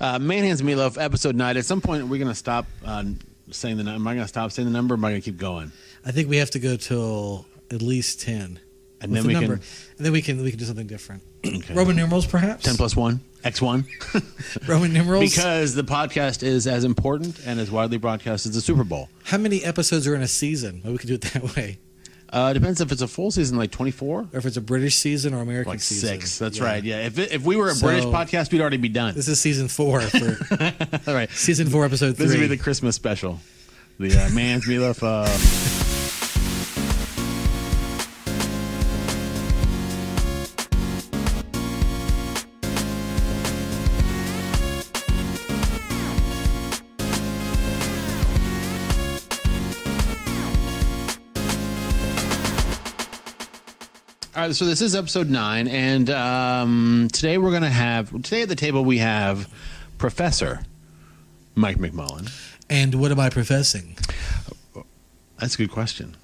Manhands Meatloaf, episode 9. At some point, we're going to stop saying the number. Am I going to stop saying the number, or am I going to keep going? I think we have to go till at least 10. And then we can do something different. Okay. Roman numerals, perhaps? 10 plus 1, X1. Roman numerals? Because the podcast is as important and as widely broadcast as the Super Bowl. How many episodes are in a season? Maybe we could do it that way. Depends if it's a full season, like 24. Or if it's a British season or American like season. Like 6, that's right. Yeah, if we were a British podcast, we'd already be done. This is season 4. All right. Season 4, episode 3. This would be the Christmas special. The Manhands Meatloaf. All right, so this is episode 9, and today at the table we have Professor Mike McMullen. And what am I professing? That's a good question.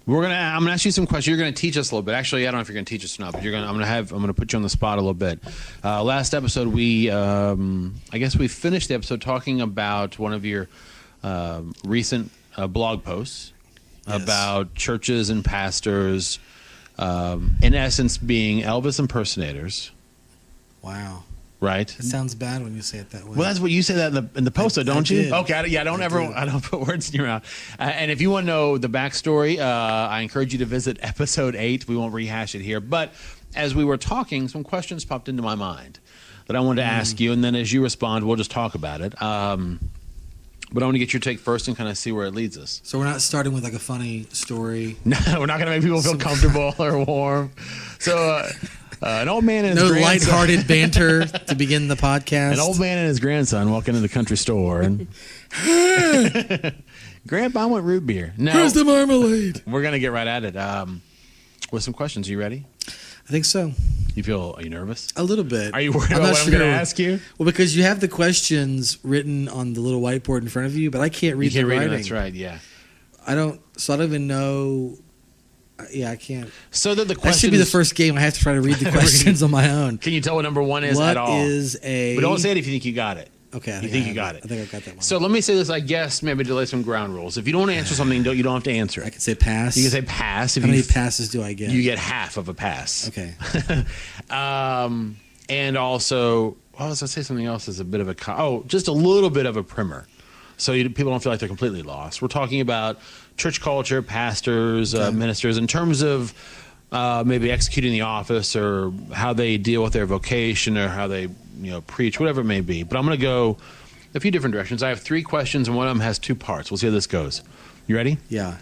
I'm gonna ask you some questions. You're gonna teach us a little bit. Actually, I don't know if you're gonna teach us or not, but I'm gonna put you on the spot a little bit. Last episode, I guess we finished the episode talking about one of your recent blog posts about churches and pastors. In essence, being Elvis impersonators. Wow. Right? It sounds bad when you say it that way. Well, that's what you say that in the post, don't you? Did. Okay, I don't put words in your mouth. And if you want to know the backstory, I encourage you to visit episode 8. We won't rehash it here. But as we were talking, some questions popped into my mind that I wanted to ask you. And then as you respond, we'll just talk about it. But I want to get your take first and kind of see where it leads us. So we're not starting with like a funny story. No, we're not going to make people feel comfortable or warm. So an old man and his grandson. No lighthearted banter to begin the podcast. An old man and his grandson walk into the country store and Grandpa, I want root beer. No, where's the marmalade? We're going to get right at it with some questions. Are you ready? I think so. Are you nervous? A little bit. Are you worried about what I'm going to ask you? Well, because you have the questions written on the little whiteboard in front of you, but I can't read the writing. That's right, yeah. I don't even know. Yeah, I can't. So that the questions... That should be the first game. I have to try to read the questions on my own. Can you tell what number 1 is at all? What is a... But don't say it if you think you got it. Okay. You think you got it. I think I got that one. So let me say this, I guess, maybe to lay some ground rules. If you don't want to answer something, you don't have to answer it. I can say pass. You can say pass. How many passes do I get? You get half of a pass. Okay. And also, I was going to say something else as a bit of a... just a little bit of a primer. So people don't feel like they're completely lost. We're talking about church culture, pastors, ministers, in terms of maybe executing the office or how they deal with their vocation or how they preach, whatever it may be. But I'm going to go a few different directions. I have 3 questions, and one of them has 2 parts. We'll see how this goes. You ready? Yeah.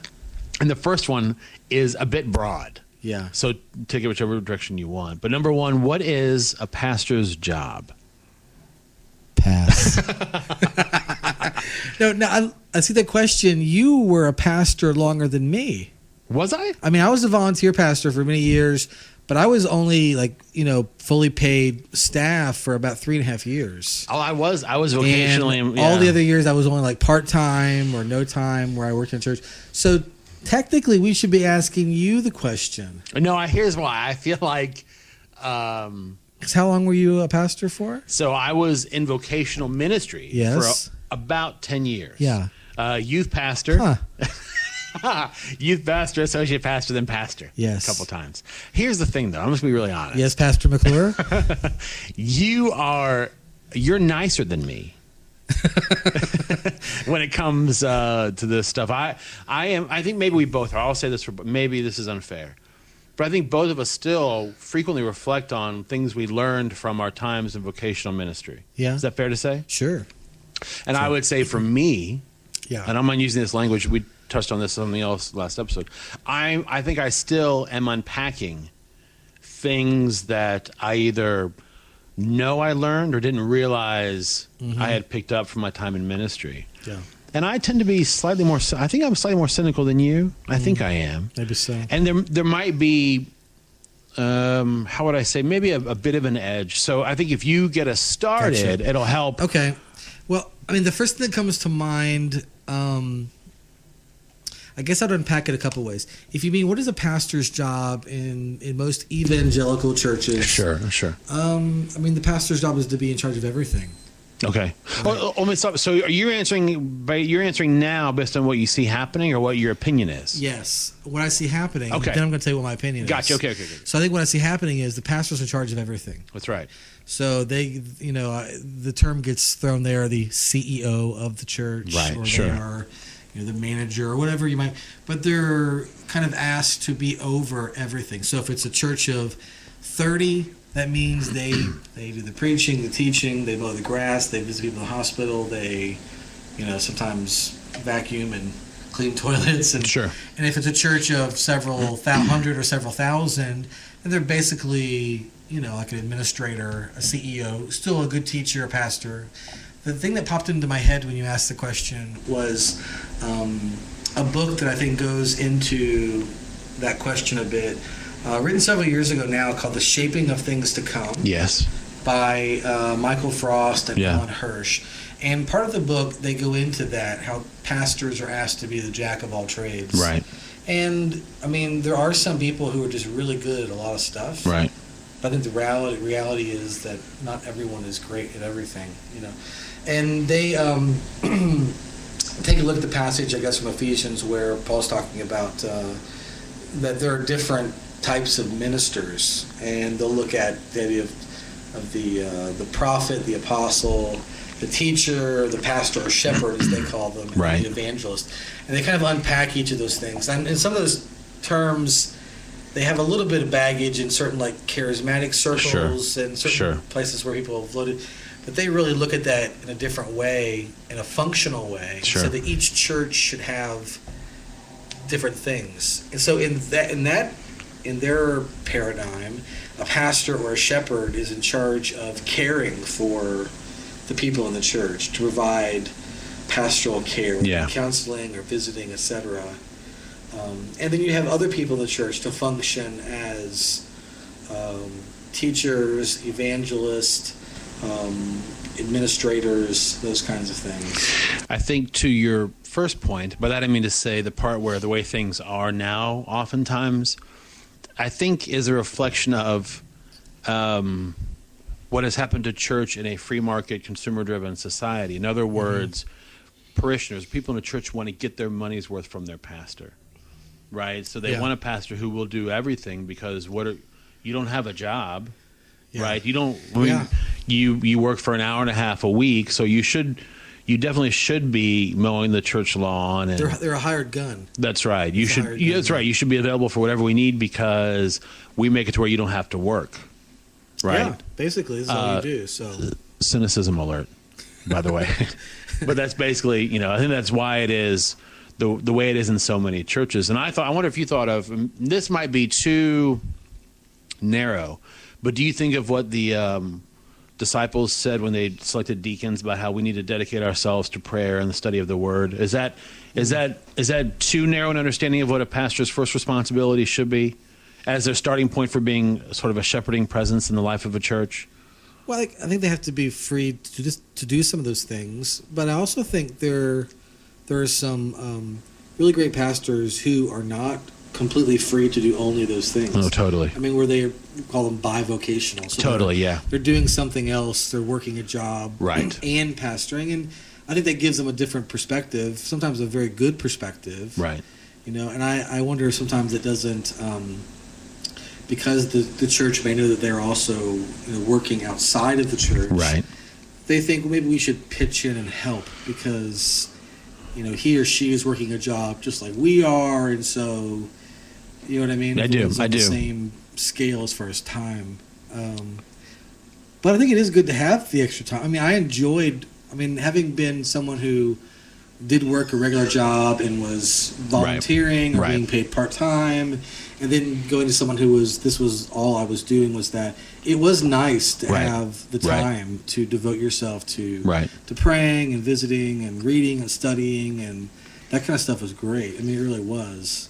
And the first one is a bit broad. Yeah. So take it whichever direction you want. But number 1, what is a pastor's job? Pass. No, I see the question. You were a pastor longer than me. Was I? I mean, I was a volunteer pastor for many years, but I was only fully paid staff for about 3.5 years. Oh, I was vocationally. And all the other years I was only like part-time or no time where I worked in church. So technically we should be asking you the question. No, here's why. I feel like... Because how long were you a pastor for? So I was in vocational ministry for about 10 years. Yeah. Youth pastor. Huh. Youth pastor, associate pastor, then pastor. Yes. A couple times. Here's the thing, though. I'm just going to be really honest. Yes, Pastor McClure? You're nicer than me. When it comes to this stuff. I think maybe we both are. I'll say this, maybe this is unfair. But I think both of us still frequently reflect on things we learned from our times in vocational ministry. Yeah. Is that fair to say? Sure. And I would say for me, and I'm not using this language, we touched on this something else last episode. I think I still am unpacking things that I either know I learned or didn't realize I had picked up from my time in ministry. Yeah. And I tend to be slightly more, I think I'm slightly more cynical than you. I think I am. Maybe so. And there might be, how would I say, maybe a bit of an edge. So I think if you get us started, it'll help. Okay. Well, I mean, the first thing that comes to mind, I guess I'd unpack it a couple ways. If you mean, what is a pastor's job in most evangelical churches? Sure. I mean, the pastor's job is to be in charge of everything. Okay. Well, let me stop. So you're answering now based on what you see happening or what your opinion is? Yes. What I see happening. Okay. Then I'm going to tell you what my opinion Gotcha. is. Okay. So I think what I see happening is the pastor's in charge of everything. That's right. So they, the term gets thrown there, the CEO of the church. Right, Or sure. they are, the manager or whatever you might. But they're kind of asked to be over everything. So if it's a church of 30, that means they do the preaching, the teaching, they mow the grass, they visit people in the hospital, they, sometimes vacuum and clean toilets. And, Sure. And if it's a church of several hundred or several thousand, then they're basically, like an administrator, a CEO, still a good teacher, a pastor. The thing that popped into my head when you asked the question was a book that I think goes into that question a bit. Written several years ago now, called The Shaping of Things to Come. Yes. By Michael Frost and Yeah. Alan Hirsch. And part of the book, they go into that, how pastors are asked to be the jack of all trades. Right. And, there are some people who are just really good at a lot of stuff. Right. But I think the reality is that not everyone is great at everything, And they take a look at the passage, I guess, from Ephesians where Paul's talking about that there are different types of ministers, and they'll look at the idea of the prophet, the apostle, the teacher, the pastor or shepherd, as they call them, and right. the evangelist. And they kind of unpack each of those things. And some of those terms, they have a little bit of baggage in certain charismatic circles and certain places where people have floated. But they really look at that in a different way, in a functional way, so that each church should have different things. And so in their paradigm, a pastor or a shepherd is in charge of caring for the people in the church, to provide pastoral care, counseling or visiting, etc. And then you have other people in the church to function as teachers, evangelists, administrators, those kinds of things. I think to your first point, by that I mean to say the part where the way things are now oftentimes, I think is a reflection of what has happened to church in a free market, consumer-driven society. In other words, parishioners, people in the church want to get their money's worth from their pastor, right? So they want a pastor who will do everything because you don't have a job, right? You don't. You work for an hour and a half a week, so you definitely should be mowing the church lawn. And they're a hired gun. That's right. That's right. You should be available for whatever we need because we make it to where you don't have to work. Right. Yeah, basically, this is all you do. So cynicism alert, by the way. But that's basically, I think that's why it is the way it is in so many churches. And I wonder if you thought of, this might be too narrow, but do you think of what the disciples said when they selected deacons about how we need to dedicate ourselves to prayer and the study of the word? Is that too narrow an understanding of what a pastor's first responsibility should be as their starting point for being sort of a shepherding presence in the life of a church? Well, I think they have to be free to do some of those things, but I also think there are some really great pastors who are not completely free to do only those things. Oh, totally. Where they call them bivocational. So totally, they're doing something else. They're working a job, right, and pastoring, and I think that gives them a different perspective. Sometimes a very good perspective, right? And I wonder sometimes it doesn't. Because the church may know that they're also working outside of the church. Right. They think, well, maybe we should pitch in and help because, he or she is working a job just like we are. And so, you know what I mean? I do. The same scale as far as time. But I think it is good to have the extra time. I enjoyed, having been someone who did work a regular job and was volunteering or being paid part-time, and then going to someone who this was all I was doing, was that it was nice to have the time to devote yourself to praying and visiting and reading and studying, and that kind of stuff was great. It really was.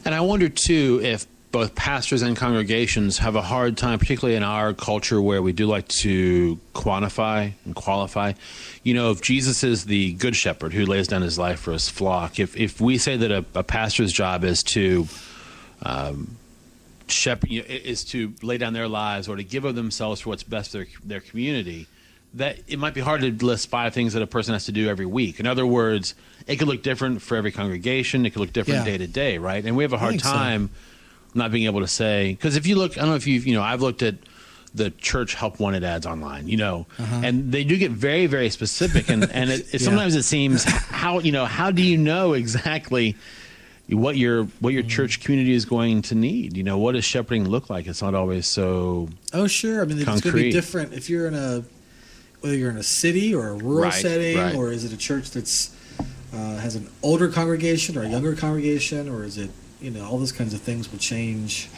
And I wonder too if both pastors and congregations have a hard time, particularly in our culture where we do like to quantify and qualify. If Jesus is the good shepherd who lays down his life for his flock, if we say that a pastor's job is to shepherd, is to lay down their lives or to give of themselves for what's best for their community, that it might be hard to list 5 things that a person has to do every week. In other words, it could look different for every congregation. It could look different day to day, right? And we have a hard time not being able to say, because if you look, I don't know if you've, I've looked at the church help wanted ads online, and they do get very, very specific. And sometimes it seems, how do you know exactly what your church community is going to need? What does shepherding look like? It's not always so sure. I mean, it's going to be different if you're whether you're in a city or a rural setting, or is it a church that's has an older congregation or a younger congregation, or is it, all those kinds of things will change.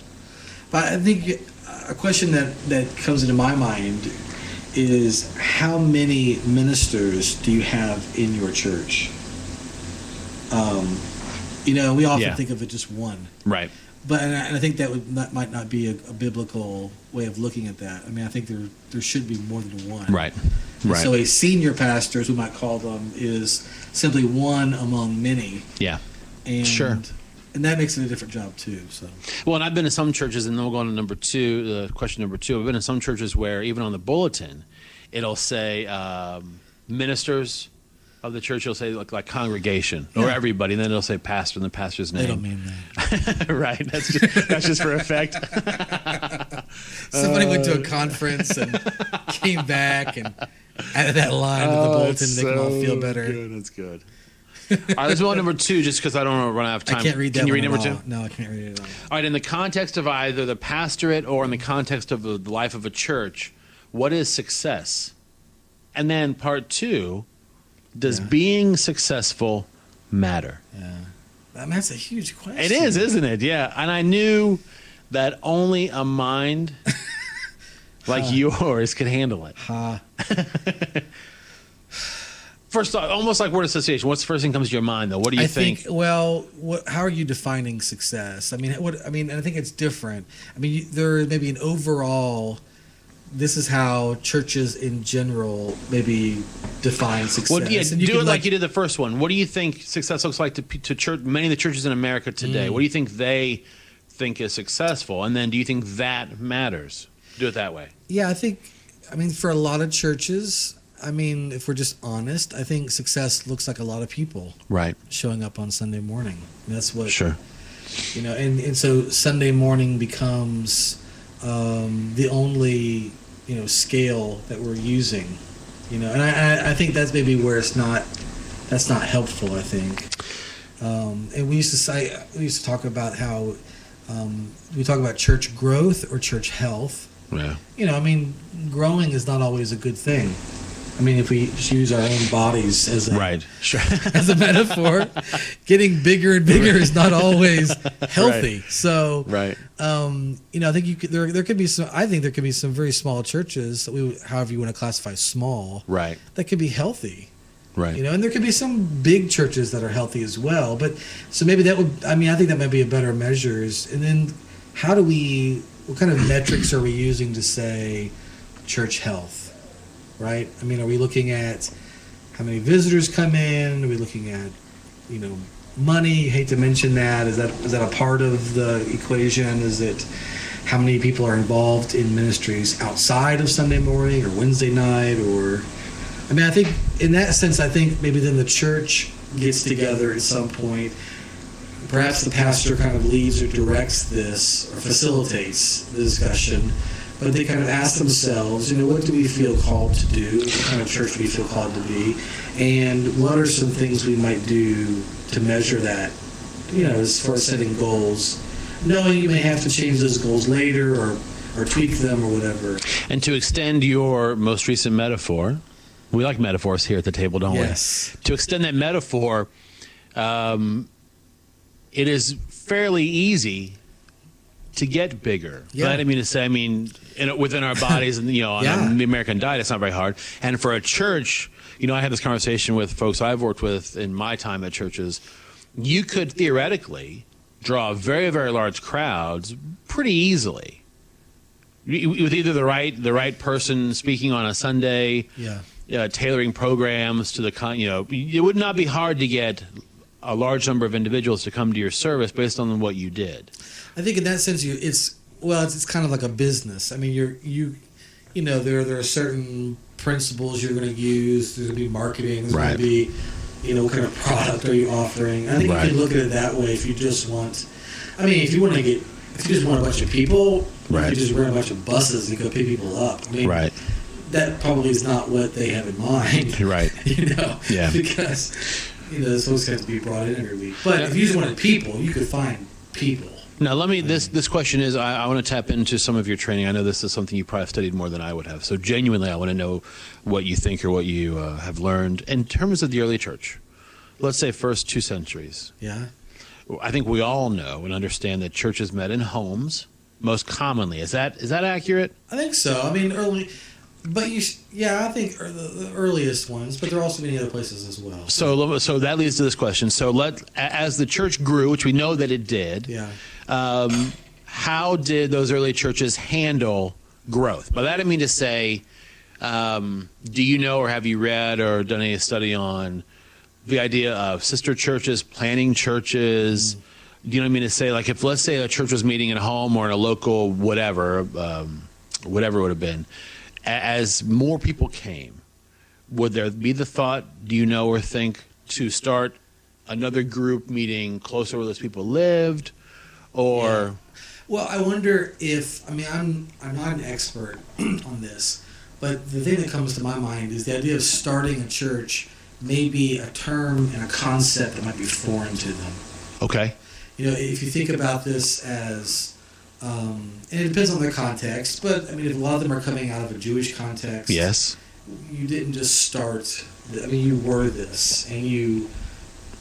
But I think a question that comes into my mind is, how many ministers do you have in your church? We often think of it just one. Right. But and I think that might not be a biblical way of looking at that. I mean, I think there should be more than one. Right. So a senior pastor, as we might call them, is simply one among many. Yeah. And, sure. And that makes it a different job too. So. Well, and I've been to some churches, and then we'll go on to question number 2. I've been in some churches where even on the bulletin, it'll say ministers of the church. It'll say like congregation or everybody, and then it'll say pastor and the pastor's name. They don't mean that. Right. That's just for effect. Somebody went to a conference and came back and added that line to the bulletin to make them all feel better. That's good. All right, let's go on number 2, just because I don't want to run out of time. I can't read that. Can you read one number 2? No, I can't read it at all. All right, in the context of either the pastorate or in the context of the life of a church, what is success? And then part 2, does being successful matter? Yeah. I mean, that's a huge question. It is, isn't it? Yeah. And I knew that only a mind like yours could handle it. First off, almost like word association. What's the first thing that comes to your mind, though? What do you think? Well, how are you defining success? I mean, and I think it's different. I mean, there may be an overall. This is how churches in general maybe define success. Well, yeah, do it like you did the first one. What do you think success looks like to church? Many of the churches in America today. What do you think they think is successful? And then, do you think that matters? Do it that way. Yeah, I mean, for a lot of churches. I mean, if we're just honest, I think success looks like a lot of people showing up on Sunday morning. And that's what, and so Sunday morning becomes the only, scale that we're using, and I think that's maybe where that's not helpful, I think. And we used to talk about how we talk about church growth or church health. Yeah. I mean, growing is not always a good thing. I mean, if we just use our own bodies as as a metaphor, getting bigger and bigger is not always healthy. So, I think there could be some. I think there could be some very small churches that however you want to classify small, that could be healthy, and there could be some big churches that are healthy as well. But so maybe that would. I mean, I think that might be a better measures. And then, what kind of metrics are we using to say church health? Right? I mean, are we looking at how many visitors come in? Are we looking at, money? Hate to mention that. Is that a part of the equation? Is it how many people are involved in ministries outside of Sunday morning or Wednesday night? I think in that sense, I think maybe then the church gets together at some point. Perhaps the pastor kind of leads or directs this or facilitates the discussion. But they kind of ask themselves, what do we feel called to do? What kind of church do we feel called to be? And what are some things we might do to measure that, as far as setting goals? Knowing you may have to change those goals later or tweak them or whatever. And to extend your most recent metaphor, we like metaphors here at the table, don't we? Yes. To extend that metaphor, it is fairly easy to get bigger. Yeah. But I mean to say, within our bodies and, on the American diet, it's not very hard. And for a church, I had this conversation with folks I've worked with in my time at churches. You could theoretically draw very, very large crowds pretty easily with either the right person speaking on a Sunday, tailoring programs to the it would not be hard to get a large number of individuals to come to your service based on what you did. I think in that sense, it's kind of like a business. I mean, there are certain principles you're going to use. There's going to be marketing. There's going to be, what kind of product are you offering? I think you can look at it that way if you just want. I mean, if you just want a bunch of people, you could just rent a bunch of buses and go pick people up. I mean, that probably is not what they have in mind. Right. Because those folks have to be brought in every week. But if you just wanted people, you could find people. Now, this question is, I want to tap into some of your training. I know this is something you probably have studied more than I would have. So genuinely, I want to know what you think or what you have learned in terms of the early church. Let's say first 2 centuries. Yeah. I think we all know and understand that churches met in homes most commonly. Is that accurate? I think so. I mean, early, but I think the earliest ones, but there are also many other places as well. So that leads to this question. So as the church grew, which we know that it did, how did those early churches handle growth? By that I mean to say, do you know or have you read or done any study on the idea of sister churches, planting churches? Do you know what I mean to say? Like if, let's say, a church was meeting in a home or in a local whatever it would have been, as more people came, would there be the thought, do you know or think, to start another group meeting closer where those people lived? Or... Yeah. Well, I wonder if, I'm not an expert on this, but the thing that comes to my mind is the idea of starting a church may be a term and a concept that might be foreign to them. Okay. If you think about this as, and it depends on the context, but if a lot of them are coming out of a Jewish context, yes, you didn't just start. You were this, and you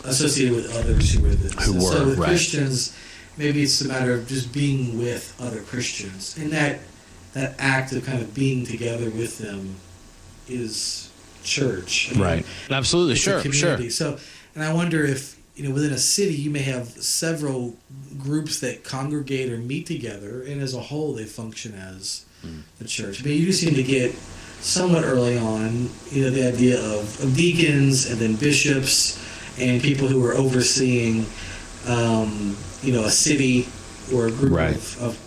associated with others who were this. So with Christians, maybe it's a matter of just being with other Christians, and that act of kind of being together with them is church. Right. Absolutely. Sure. So, and I wonder if, within a city, you may have several groups that congregate or meet together, and as a whole, they function as the church. You just seem to get somewhat early on, the idea of deacons and then bishops and people who are overseeing, a city or a group of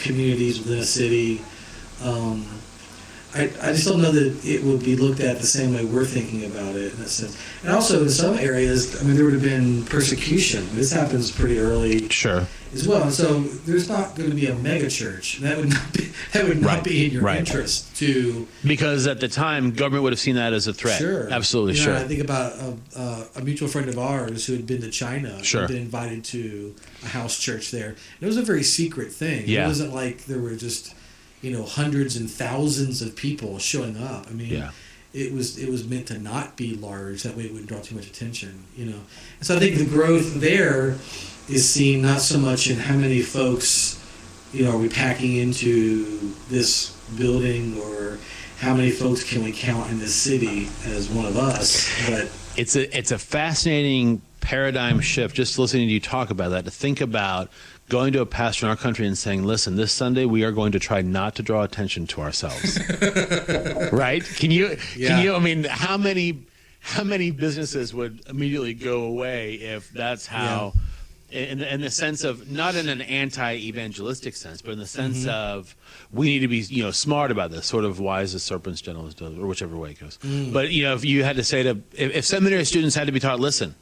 communities within a city. I just don't know that it would be looked at the same way we're thinking about it in that sense. And also in some areas, there would have been persecution. This happens pretty early as well. And so there's not going to be a mega church. That would not be in your interest to... Because at the time, government would have seen that as a threat. Sure. Absolutely, sure. I think about a mutual friend of ours who had been to China. Sure. Had been invited to a house church there. It was a very secret thing. Yeah. It wasn't like there were just... hundreds and thousands of people showing up. It was meant to not be large. That way it wouldn't draw too much attention, And so I think the growth there is seen not so much in how many folks, are we packing into this building, or how many folks can we count in this city as one of us, but it's a fascinating paradigm shift just listening to you talk about that, to think about going to a pastor in our country and saying, listen, this Sunday we are going to try not to draw attention to ourselves. Right? Can you, how many businesses would immediately go away if that's how, in the sense of, not in an anti-evangelistic sense, but in the sense of, we need to be, smart about this, sort of wise as serpents, gentle as doves, or whichever way it goes. But, if you had to say if seminary students had to be taught, listen,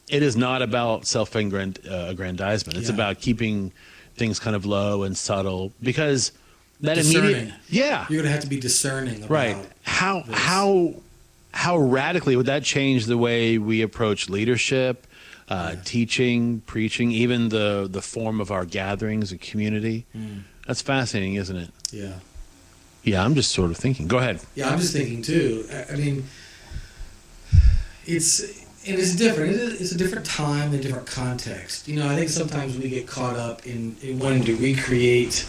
it is not about self-aggrandizement. It's about keeping things kind of low and subtle, because that discerning. You're going to have to be discerning about right. How radically would that change the way we approach leadership, teaching, preaching, even the form of our gatherings and community? That's fascinating, isn't it? Yeah. Yeah, I'm just sort of thinking. Go ahead. Yeah, I'm just thinking too. It's different. It's a different time, a different context. I think sometimes we get caught up in wanting to recreate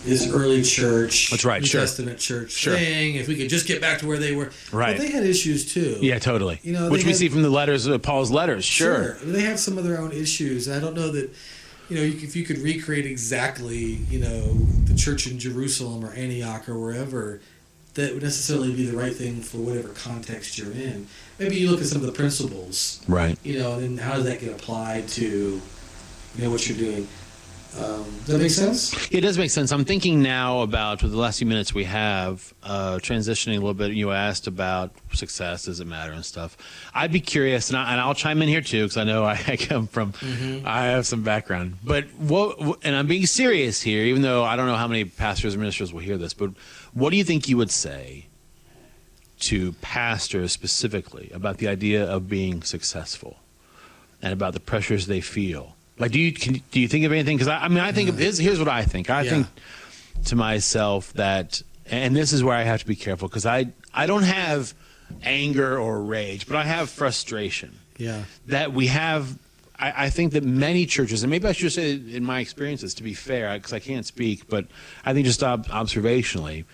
this early church, that's right, New Testament church thing. If we could just get back to where they were. Right. But they had issues too. Yeah, totally. Which we see from the letters, Paul's letters. Sure. They have some of their own issues. I don't know that, if you could recreate exactly, the church in Jerusalem or Antioch or wherever, that would necessarily be the right thing for whatever context you're in. Maybe you look at some of the principles, right? And how does that get applied to, what you're doing? Does that make sense? It does make sense. I'm thinking now about, with the last few minutes we have, transitioning a little bit. You asked about success, does it matter, and stuff. I'd be curious, and I'll chime in here too, because I know I come from, I have some background. But and I'm being serious here, even though I don't know how many pastors and ministers will hear this, but what do you think you would say to pastors specifically about the idea of being successful and about the pressures they feel? Like, do you think of anything? Because I think of here's what I think. I think to myself that, and this is where I have to be careful, because I don't have anger or rage, but I have frustration. Yeah. That we have. I think that many churches, and maybe I should say in my experiences, to be fair, because I can't speak, but I think just observationally,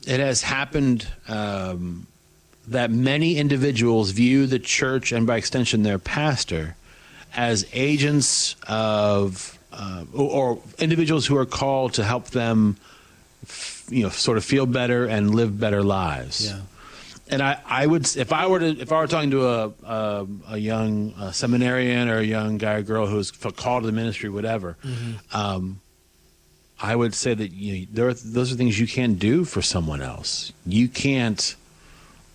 it has happened that many individuals view the church, and by extension their pastor, as agents of or individuals who are called to help them sort of feel better and live better lives. Yeah. And I would, if I were talking to a young seminarian or a young guy or girl who's called to the ministry, whatever, I would say that those are things you can't do for someone else. You can't.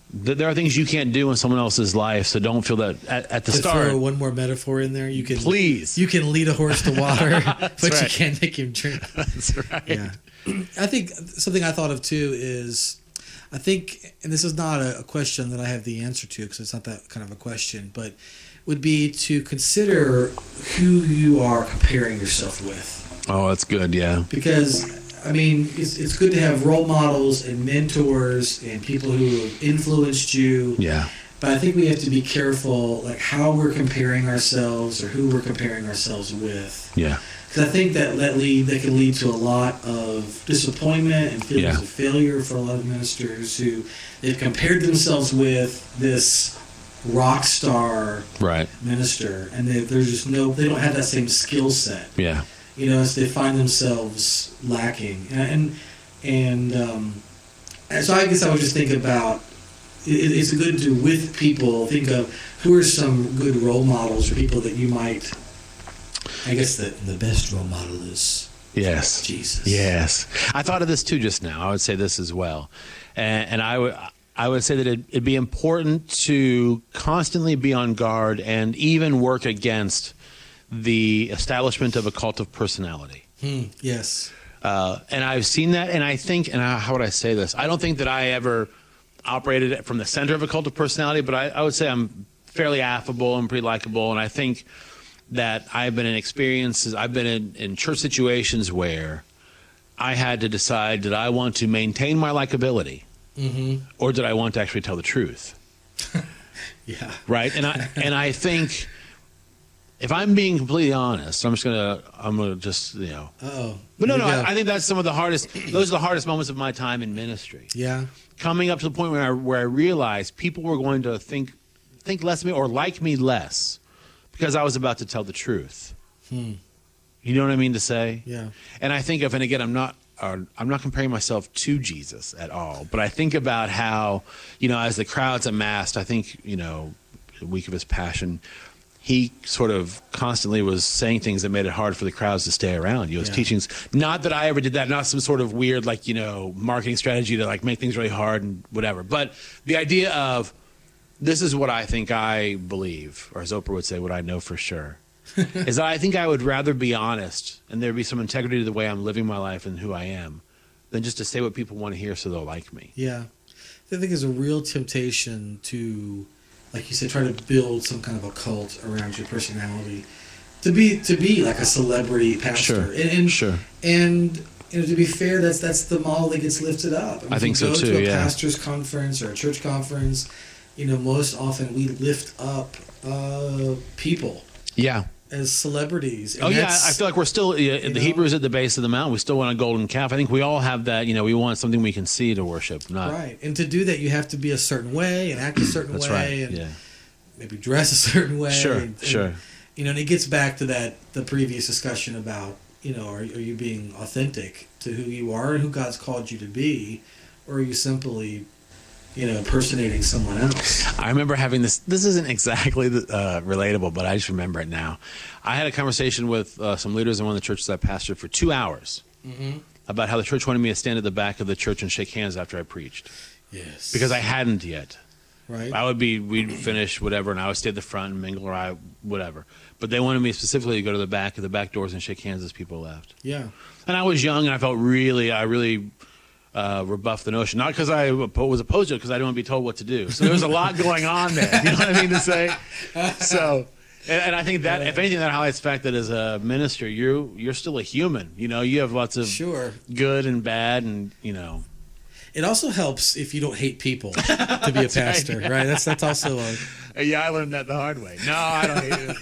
There are things you can't do in someone else's life, so don't feel that at the start. Throw one more metaphor in there. You can please. You can lead a horse to water, but right. you can't make him drink. That's right. Yeah, I think something I thought of too is, I think, and this is not a question that I have the answer to because it's not that kind of a question, but would be to consider who you are comparing yourself with. Oh, that's good. Yeah, because. I mean, it's good to have role models and mentors and people who have influenced you. Yeah. But I think we have to be careful, like how we're comparing ourselves or who we're comparing ourselves with. Yeah. Because I think that can lead to a lot of disappointment and feelings of failure for a lot of ministers who they've compared themselves with this rock star minister, and there's just they don't have that same skill set. Yeah. As they find themselves lacking. And so I guess I would just think about, it's good to, with people, think of who are some good role models or people that you might, I guess the best role model is Jesus. Yes. I thought of this too just now. I would say this as well. And I would say that it'd be important to constantly be on guard and even work against the establishment of a cult of personality. Yes. And I've seen that, and I think, and how would I say this? I don't think that I ever operated from the center of a cult of personality, but I would say I'm fairly affable and pretty likable, and I think that I've been in experiences, I've been in church situations where I had to decide, did I want to maintain my likability, or did I want to actually tell the truth? Yeah. Right? And I think, if I'm being completely honest, I'm gonna just Uh-oh. But no, I think that's some of the hardest. Those are the hardest moments of my time in ministry. Yeah. Coming up to the point where I realized people were going to think less of me or like me less because I was about to tell the truth. You know what I mean to say? Yeah. And I think and again, I'm not comparing myself to Jesus at all, but I think about how, as the crowds amassed, I think, the week of his passion, he sort of constantly was saying things that made it hard for the crowds to stay around. His teachings, not that I ever did that, not some sort of weird, marketing strategy to make things really hard and whatever. But the idea of, this is what I think I believe, or as Oprah would say, what I know for sure, is that I think I would rather be honest and there be some integrity to the way I'm living my life and who I am than just to say what people want to hear so they'll like me. Yeah. I think there's a real temptation to, like you said, try to build some kind of a cult around your personality, to be like a celebrity pastor. Sure. And to be fair, that's the model that gets lifted up. I think so too. Go to a pastor's conference or a church conference, most often we lift up people. Yeah. As celebrities. And I feel like we're still the Hebrews at the base of the mountain. We still want a golden calf. I think we all have that. We want something we can see to worship. Not right. And to do that, you have to be a certain way and act a certain way. That's right. And maybe dress a certain way. Sure. And it gets back to the previous discussion about are you being authentic to who you are and who God's called you to be, or are you simply impersonating someone else. I remember having this. This isn't exactly relatable, but I just remember it now. I had a conversation with some leaders in one of the churches I pastored for 2 hours about how the church wanted me to stand at the back of the church and shake hands after I preached. Yes. Because I hadn't yet. Right. We'd finish whatever, and I would stay at the front and mingle or whatever. But they wanted me specifically to go to the back doors and shake hands as people left. Yeah. And I was young, and I really rebuffed the notion. Not because I was opposed to it, because I didn't want to be told what to do. So there was a lot going on there. You know what I mean to say? So, and I think that, if anything, that highlights the fact that as a minister, you're still a human. You have lots of good and bad, and It also helps if you don't hate people to be a pastor, right? That's also yeah, I learned that the hard way. No, I don't hate it.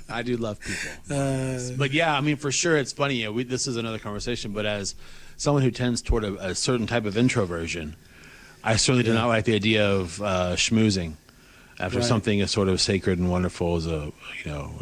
I do love people. But yeah, I mean, for sure, it's funny. This is another conversation, but as someone who tends toward a certain type of introversion, I certainly do not like the idea of schmoozing after something as sort of sacred and wonderful as a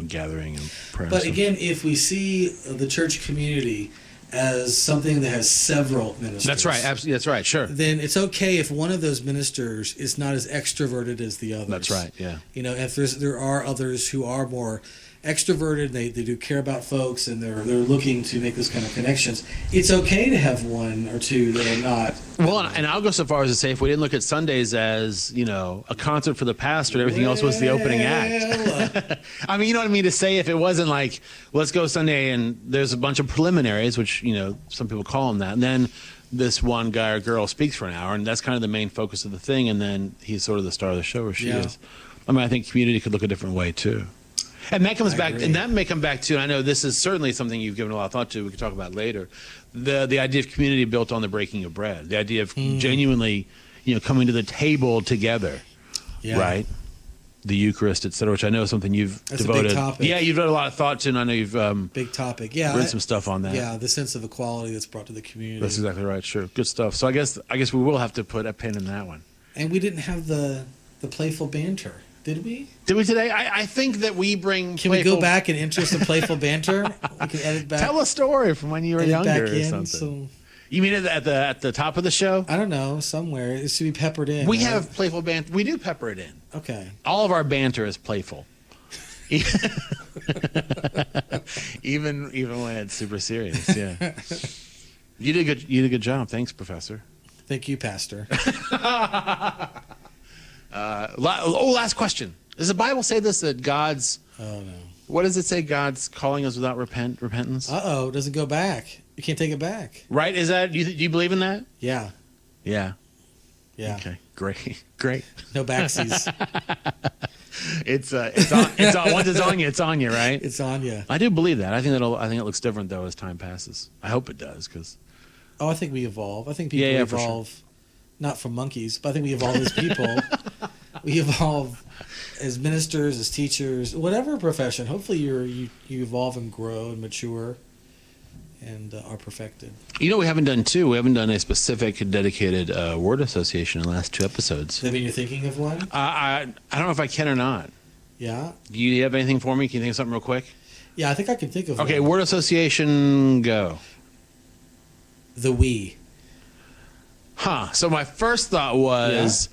gathering and prayer. But again, if we see the church community as something that has several ministers. That's right. Absolutely. That's right. Sure. Then it's okay if one of those ministers is not as extroverted as the others. That's right. Yeah. If there are others who are more extroverted, they do care about folks, and they're looking to make those kind of connections. It's okay to have one or two that are not. Well, and I'll go so far as to say, if we didn't look at Sundays as a concert for the pastor, and everything else was the opening act. I mean, you know what I mean to say, if it wasn't like, let's go Sunday and there's a bunch of preliminaries, which some people call them that, and then this one guy or girl speaks for an hour, and that's kind of the main focus of the thing, and then he's sort of the star of the show, or she is. I mean, I think community could look a different way too. And that comes back, and that may come back to, and I know this is certainly something you've given a lot of thought to, we can talk about later, the idea of community built on the breaking of bread, the idea of genuinely, coming to the table together, right? The Eucharist, et cetera, which I know is something you've devoted. That's a big topic. Yeah, you've devoted a lot of thought to, and I know you've big topic. Yeah, written some stuff on that. Yeah, the sense of equality that's brought to the community. That's exactly right. Sure, good stuff. So I guess we will have to put a pin in that one. And we didn't have the playful banter. Did we? Did we today? I think that we bring. Can we go back and enter some playful banter? We can edit back. Tell a story from when you were younger or something. You mean at the top of the show? I don't know. Somewhere it should be peppered in. We have playful banter. We do pepper it in. Okay. All of our banter is playful. even when it's super serious. Yeah. You did a good job. Thanks, Professor. Thank you, Pastor. Last question. Does the Bible say this, that God's... Oh, no. What does it say? God's calling us without repentance? Uh-oh. It doesn't go back. You can't take it back. Right? Is that... Do you believe in that? Yeah. Yeah. Yeah. Okay. Great. No backsies. It's on. Once it's on you, it's on you, right? It's on you. I do believe that. I think it looks different, though, as time passes. I hope it does, because... Oh, I think we evolve. I think people evolve... Sure. Not from monkeys, but I think we evolve as people. We evolve as ministers, as teachers, whatever profession. Hopefully you evolve and grow and mature and are perfected. We haven't done two. We haven't done a specific dedicated word association in the last 2 episodes. Does that mean you're thinking of one? I don't know if I can or not. Yeah? Do you have anything for me? Can you think of something real quick? Yeah, I think I can think of one. Okay, word association, go. The we. Huh. So my first thought was,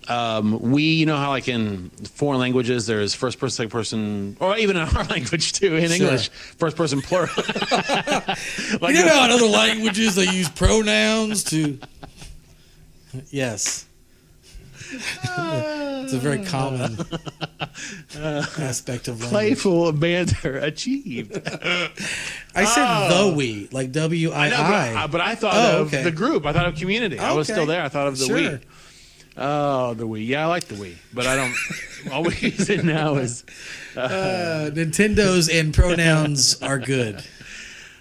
we, how like in foreign languages there's first person, second person, or even in our language too, in English, first person plural. Like, how in other languages they use pronouns to... Yes. It's a very common aspect of language. Playful banter achieved. I said the we, like W-I-I. But I thought of the group. I thought of community. I was still there. I thought of the we. Oh, the we. Yeah, I like the we. But I don't... All we use it now is... Nintendos and pronouns are good.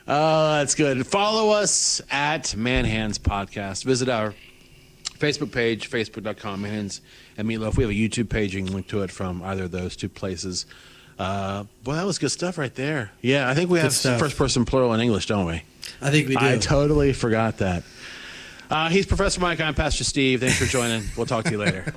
That's good. Follow us at Manhands Podcast. Visit our Facebook page, facebook.com, Manhands and Meatloaf. We have a YouTube page. You can link to it from either of those 2 places. Boy, that was good stuff right there. Yeah, I think we have first person plural in English, don't we? I think we do. I totally forgot that. He's Professor Mike. I'm Pastor Steve. Thanks for joining. We'll talk to you later.